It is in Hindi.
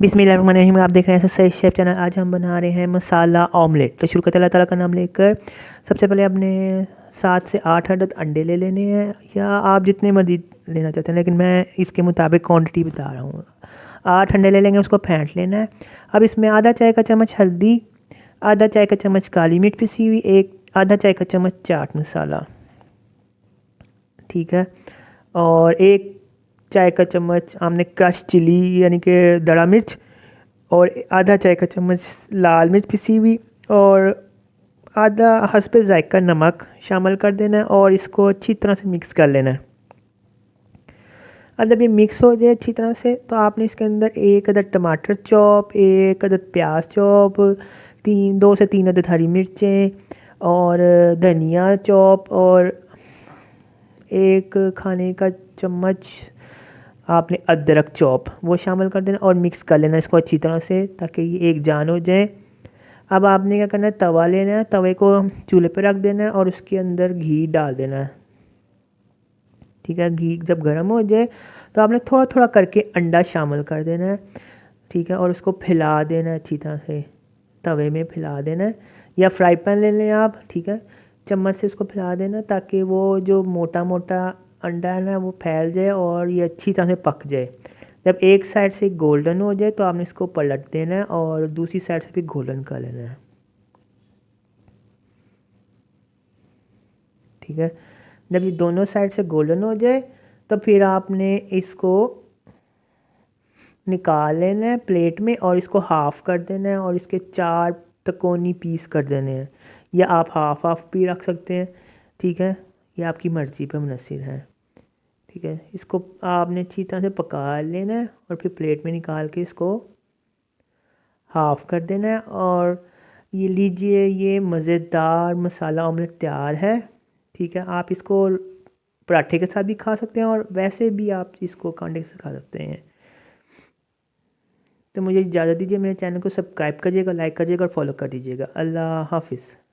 बिस्मिल्लाहिर्रहमानिर्रहीम। आप देख रहे हैं सही शेफ चैनल। आज हम बना रहे हैं मसाला ऑमलेट। तो शुरू करते अल्लाह ताला का नाम लेकर। सबसे पहले आपने 7 से 8 अदद अंडे ले लेने हैं, या आप जितने मर्जी लेना चाहते हैं, लेकिन मैं इसके मुताबिक क्वांटिटी बता रहा हूँ। 8 अंडे ले लेंगे, उसको फेंट लेना है। अब इसमें आधा चाय का चम्मच हल्दी, आधा चाय का चम्मच काली मिर्च पिसी हुई, आधा चाय का चम्मच चाट मसाला, ठीक है। और एक चाय का चम्मच हमने क्रश चिली यानी कि दड़ा मिर्च, और आधा चाय का चम्मच लाल मिर्च पिसी हुई, और आधा हस्बे जायका नमक शामिल कर देना है, और इसको अच्छी तरह से मिक्स कर लेना है। अब जब ये मिक्स हो जाए अच्छी तरह से, तो आपने इसके अंदर 1 अदद टमाटर चॉप, 1 अदद प्याज चॉप, 2 से 3 अदद हरी मिर्चें, और धनिया चॉप, और 1 खाने का चम्मच आपने अदरक चॉप वो शामिल कर देना, और मिक्स कर लेना इसको अच्छी तरह से ताकि ये एक जान हो जाए। अब आपने क्या करना है, तवा लेना है, तवे को चूल्हे पर रख देना है, और उसके अंदर घी डाल देना है, ठीक है। घी जब गर्म हो जाए तो आपने थोड़ा थोड़ा करके अंडा शामिल कर देना है, ठीक है। और उसको फैला देना है अच्छी तरह से, तवे में फैला देना है, या फ्राई पैन ले लें आप, ठीक है। चम्मच से उसको फैला देना ताकि वो जो मोटा मोटा अंडा है ना वो फैल जाए और ये अच्छी तरह से पक जाए। जब एक साइड से गोल्डन हो जाए तो आपने इसको पलट देना है, और दूसरी साइड से भी गोल्डन कर लेना है, ठीक है। जब ये दोनों साइड से गोल्डन हो जाए तो फिर आपने इसको निकाल लेना है प्लेट में, और इसको हाफ़ कर देना है, और इसके 4 तकोनी पीस कर देने हैं, या आप हाफ़ हाफ़ भी रख सकते हैं, ठीक है। ये आपकी मर्ज़ी पर मुनहसर है, ठीक है। इसको आपने अच्छी तरह से पका लेना है, और फिर प्लेट में निकाल के इसको हाफ़ कर देना है। और ये लीजिए, ये मज़ेदार मसाला ऑमलेट तैयार है, ठीक है। आप इसको पराठे के साथ भी खा सकते हैं, और वैसे भी आप इसको कांडे के साथ खा सकते हैं। तो मुझे इजाज़त दीजिए, मेरे चैनल को सब्सक्राइब करिएगा, लाइक करिएगा और फॉलो कर दीजिएगा। अल्लाह हाफिज़।